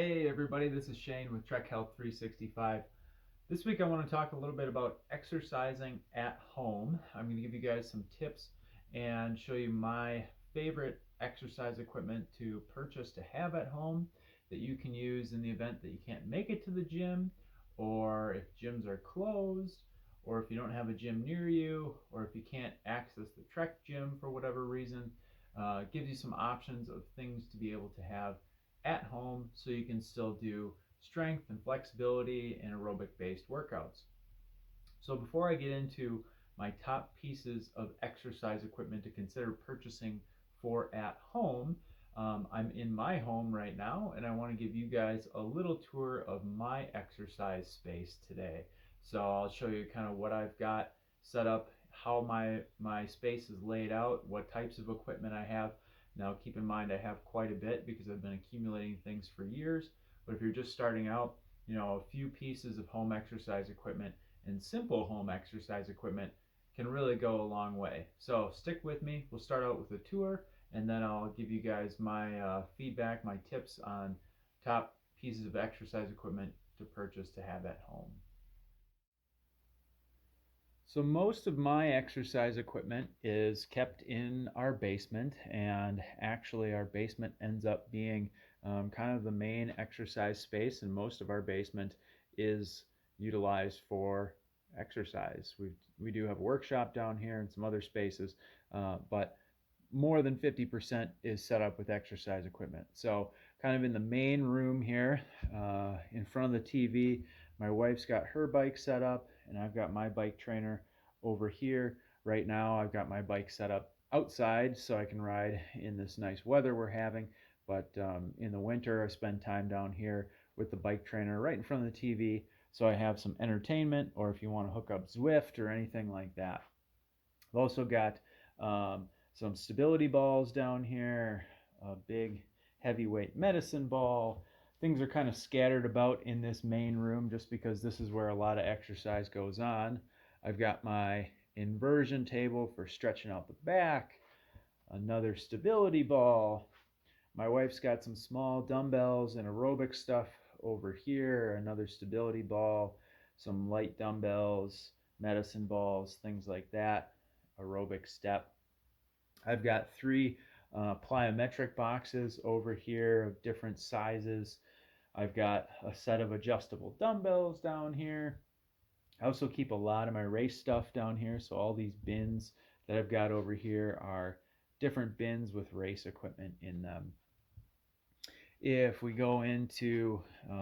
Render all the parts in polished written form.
Hey everybody, this is Shane with Trek Health 365. This week I want to talk a little bit about exercising at home. I'm going to give you guys some tips and show you my favorite exercise equipment to purchase to have at home that you can use in the event that you can't make it to the gym, or if gyms are closed, or if you don't have a gym near you, or if you can't access the Trek gym for whatever reason. Gives you some options of things to be able to have at home so you can still do strength and flexibility and aerobic based workouts. So before I get into my top pieces of exercise equipment to consider purchasing for at home, I'm in my home right now and I want to give you guys a little tour of my exercise space today. So I'll show you kind of what I've got set up, how my space is laid out, what types of equipment I have. Now keep in mind I have quite a bit because I've been accumulating things for years, but if you're just starting out, a few pieces of home exercise equipment and simple home exercise equipment can really go a long way. So stick with me. We'll start out with a tour and then I'll give you guys my feedback, my tips on top pieces of exercise equipment to purchase to have at home. So most of my exercise equipment is kept in our basement, and actually our basement ends up being kind of the main exercise space, and most of our basement is utilized for exercise. We do have a workshop down here and some other spaces, but more than 50% is set up with exercise equipment. So kind of in the main room here, in front of the TV, my wife's got her bike set up and I've got my bike trainer over here. Right now I've got my bike set up outside so I can ride in this nice weather we're having, but in the winter I spend time down here with the bike trainer right in front of the TV so I have some entertainment, or if you want to hook up Zwift or anything like that. I've also got some stability balls down here, a big heavyweight medicine ball. Things are kind of scattered about in this main room just because this is where a lot of exercise goes on. I've got my inversion table for stretching out the back, another stability ball. My wife's got some small dumbbells and aerobic stuff over here, another stability ball, some light dumbbells, medicine balls, things like that, aerobic step. I've got three plyometric boxes over here of different sizes. I've got a set of adjustable dumbbells down here. I also keep a lot of my race stuff down here, so all these bins that I've got over here are different bins with race equipment in them. If we go into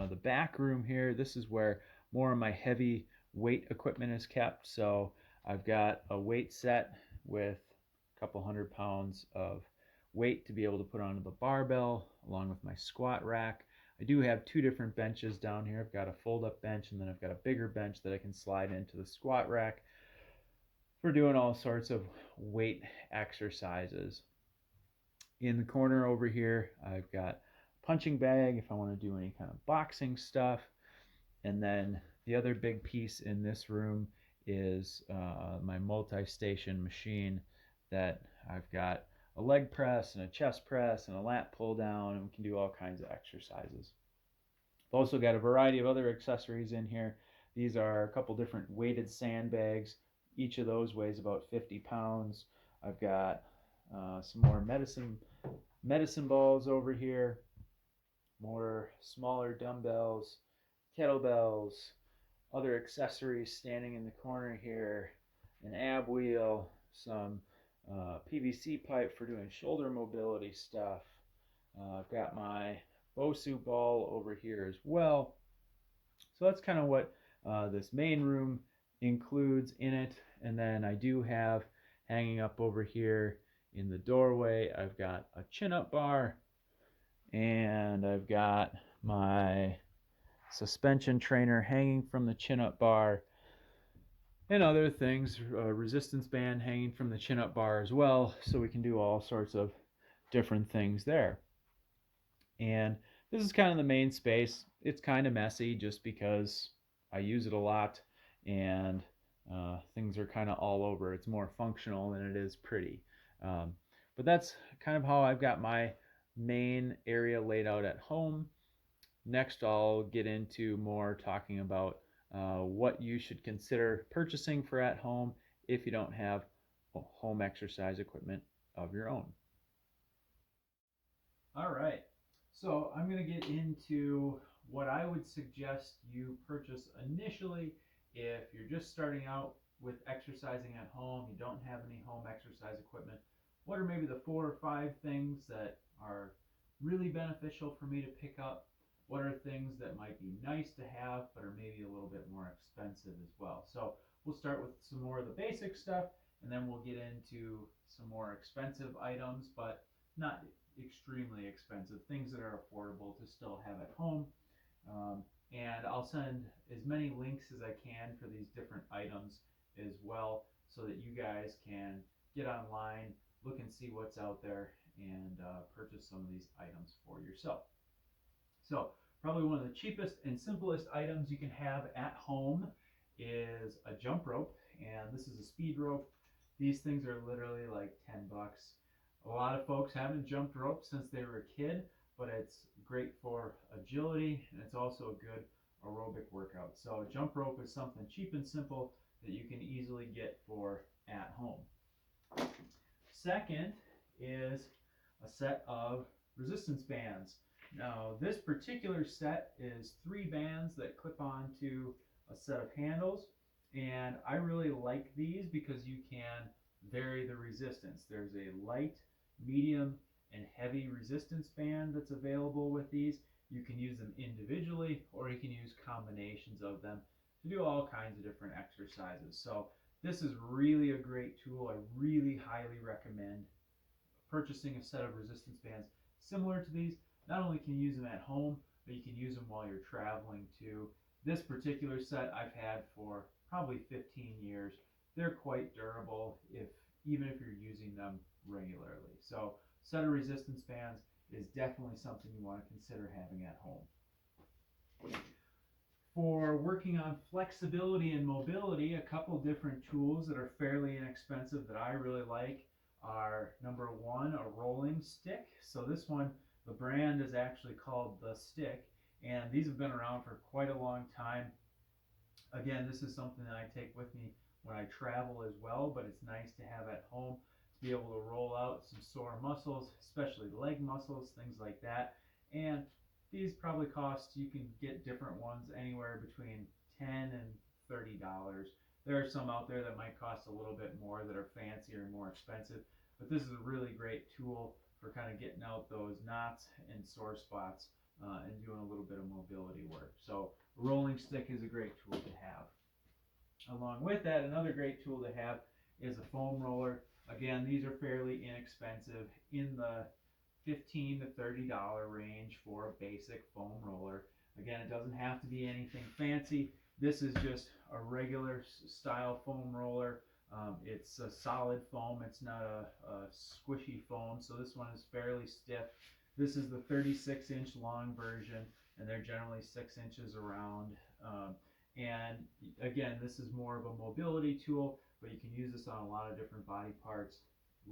the back room here, this is where more of my heavy weight equipment is kept. So I've got a weight set with a couple 100 pounds of weight to be able to put onto the barbell, along with my squat rack. I do have two different benches down here. I've got a fold-up bench, and then I've got a bigger bench that I can slide into the squat rack for doing all sorts of weight exercises. In the corner over here, I've got a punching bag if I want to do any kind of boxing stuff. And then the other big piece in this room is my multi-station machine that I've got a leg press and a chest press and a lat pull down, and we can do all kinds of exercises. I've also got a variety of other accessories in here. These are a couple different weighted sandbags. Each of those weighs about 50 pounds. I've got some more medicine balls over here, more smaller dumbbells, kettlebells, other accessories standing in the corner here, an ab wheel, some PVC pipe for doing shoulder mobility stuff. I've got my Bosu ball over here as well. So that's kind of what this main room includes in it. And then I do have hanging up over here in the doorway, I've got a chin-up bar, and I've got my suspension trainer hanging from the chin-up bar, and other things, resistance band hanging from the chin-up bar as well, so we can do all sorts of different things there. And this is kind of the main space. It's kind of messy just because I use it a lot, and things are kind of all over. It's more functional than it is pretty. But that's kind of how I've got my main area laid out at home. Next, I'll get into more talking about what you should consider purchasing for at home if you don't have home exercise equipment of your own. All right, so I'm going to get into what I would suggest you purchase initially if you're just starting out with exercising at home, you don't have any home exercise equipment. What are maybe the 4 or 5 things that are really beneficial for me to pick up? What are things that might be nice to have but are maybe a little bit more expensive as well? So we'll start with some more of the basic stuff, and then we'll get into some more expensive items, but not extremely expensive, things that are affordable to still have at home. And I'll send as many links as I can for these different items as well, so that you guys can get online, look and see what's out there, and purchase some of these items for yourself. So probably one of the cheapest and simplest items you can have at home is a jump rope, and this is a speed rope. These things are literally like 10 bucks. A lot of folks haven't jumped rope since they were a kid, but it's great for agility, and it's also a good aerobic workout. So jump rope is something cheap and simple that you can easily get for at home. Second is a set of resistance bands. Now, this particular set is 3 bands that clip onto a set of handles, and I really like these because you can vary the resistance. There's a light, medium, and heavy resistance band that's available with these. You can use them individually, or you can use combinations of them to do all kinds of different exercises. So this is really a great tool. I really highly recommend purchasing a set of resistance bands similar to these. Not only can you use them at home, but you can use them while you're traveling too. This particular set I've had for probably 15 years. They're quite durable even if you're using them regularly. So set of resistance bands is definitely something you want to consider having at home. For working on flexibility and mobility, a couple different tools that are fairly inexpensive that I really like are, number one, a rolling stick. So this one, the brand is actually called The Stick, and these have been around for quite a long time. Again, this is something that I take with me when I travel as well, but it's nice to have at home to be able to roll out some sore muscles, especially leg muscles, things like that. And these probably cost, you can get different ones anywhere between $10 and $30. There are some out there that might cost a little bit more that are fancier and more expensive, but this is a really great tool for kind of getting out those knots and sore spots and doing a little bit of mobility work. So a rolling stick is a great tool to have. Along with that, another great tool to have is a foam roller. Again, these are fairly inexpensive, in the $15 to $30 range for a basic foam roller. Again, it doesn't have to be anything fancy. This is just a regular style foam roller. It's a solid foam. It's not a squishy foam, so this one is fairly stiff. This is the 36-inch long version, and they're generally 6 inches around. And again, this is more of a mobility tool, but you can use this on a lot of different body parts,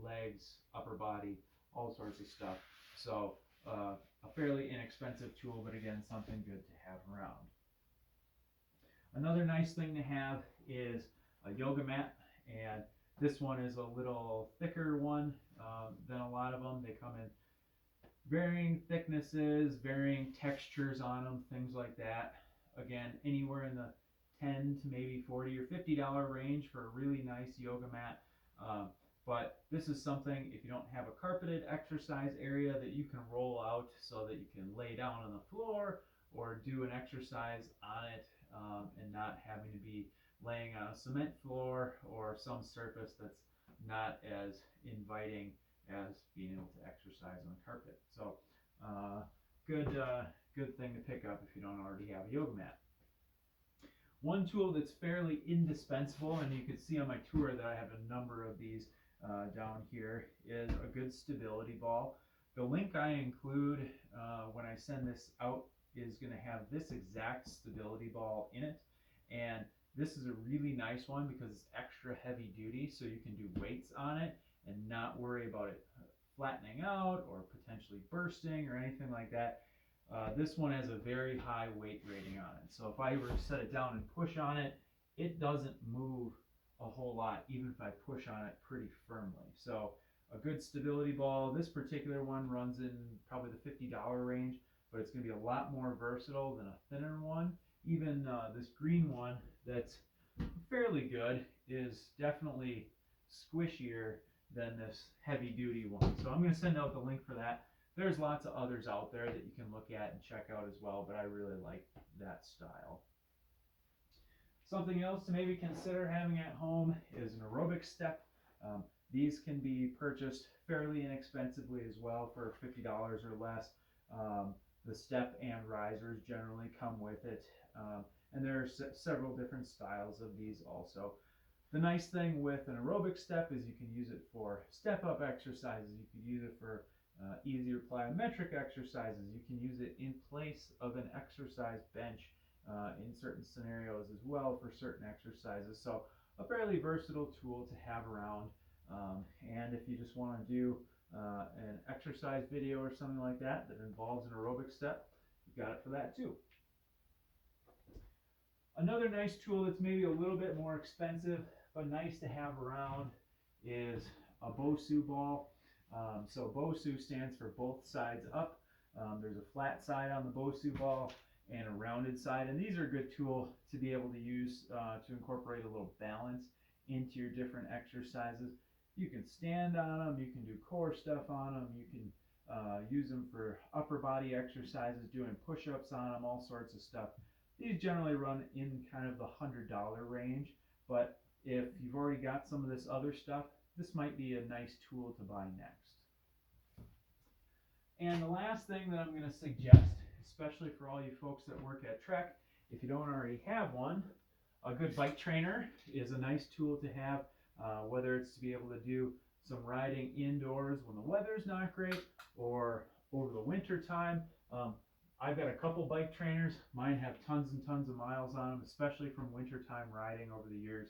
legs, upper body, all sorts of stuff. So a fairly inexpensive tool, but again, something good to have around. Another nice thing to have is a yoga mat, and this one is a little thicker one than a lot of them. They come in varying thicknesses, varying textures on them, things like that. Again, anywhere in the $10 to maybe $40 or $50 range for a really nice yoga mat. But this is something, if you don't have a carpeted exercise area, that you can roll out so that you can lay down on the floor or do an exercise on it, and not having to be laying on a cement floor or some surface that's not as inviting as being able to exercise on carpet. So good thing to pick up if you don't already have a yoga mat. One tool that's fairly indispensable, and you can see on my tour that I have a number of these down here, is a good stability ball. The link I include when I send this out is going to have this exact stability ball in it, and this is a really nice one because it's extra heavy duty, so you can do weights on it and not worry about it flattening out or potentially bursting or anything like that. This one has a very high weight rating on it. So if I were to set it down and push on it, it doesn't move a whole lot, even if I push on it pretty firmly. So a good stability ball. This particular one runs in probably the $50 range, but it's going to be a lot more versatile than a thinner one. Even this green one that's fairly good is definitely squishier than this heavy duty one. So I'm going to send out the link for that. There's lots of others out there that you can look at and check out as well, but I really like that style. Something else to maybe consider having at home is an aerobic step. These can be purchased fairly inexpensively as well for $50 or less. The step and risers generally come with it. And there are several different styles of these also. The nice thing with an aerobic step is you can use it for step-up exercises. You can use it for easier plyometric exercises. You can use it in place of an exercise bench in certain scenarios as well for certain exercises. So a fairly versatile tool to have around. And if you just want to do an exercise video or something like that that involves an aerobic step, you got it for that too. Another nice tool that's maybe a little bit more expensive but nice to have around is a BOSU ball. So BOSU stands for both sides up. There's a flat side on the BOSU ball and a rounded side, and these are a good tool to be able to use to incorporate a little balance into your different exercises. You can stand on them, you can do core stuff on them, you can use them for upper body exercises, doing push-ups on them, all sorts of stuff. These generally run in kind of the $100 range, but if you've already got some of this other stuff, this might be a nice tool to buy next. And the last thing that I'm going to suggest, especially for all you folks that work at Trek, if you don't already have one, a good bike trainer is a nice tool to have, whether it's to be able to do some riding indoors when the weather's not great or over the winter time. I've got a couple bike trainers. Mine have tons and tons of miles on them, especially from wintertime riding over the years.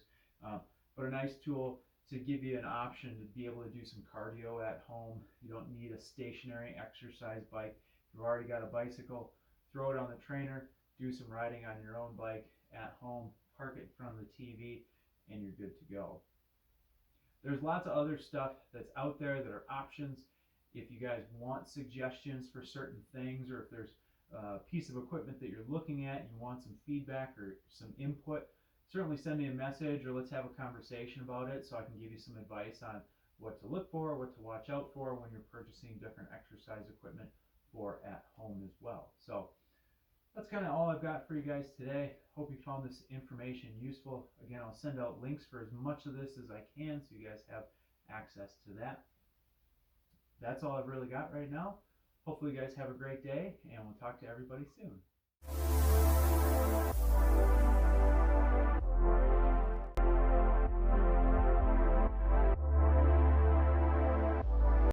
But a nice tool to give you an option to be able to do some cardio at home. You don't need a stationary exercise bike. If you've already got a bicycle, throw it on the trainer, do some riding on your own bike at home, park it in front of the TV, and you're good to go. There's lots of other stuff that's out there that are options. If you guys want suggestions for certain things, or if there's a piece of equipment that you're looking at and you want some feedback or some input, certainly send me a message or let's have a conversation about it so I can give you some advice on what to look for, what to watch out for when you're purchasing different exercise equipment for at home as well. So that's kind of all I've got for you guys today. Hope you found this information useful. Again, I'll send out links for as much of this as I can so you guys have access to that. That's all I've really got right now. Hopefully you guys have a great day, and we'll talk to everybody soon.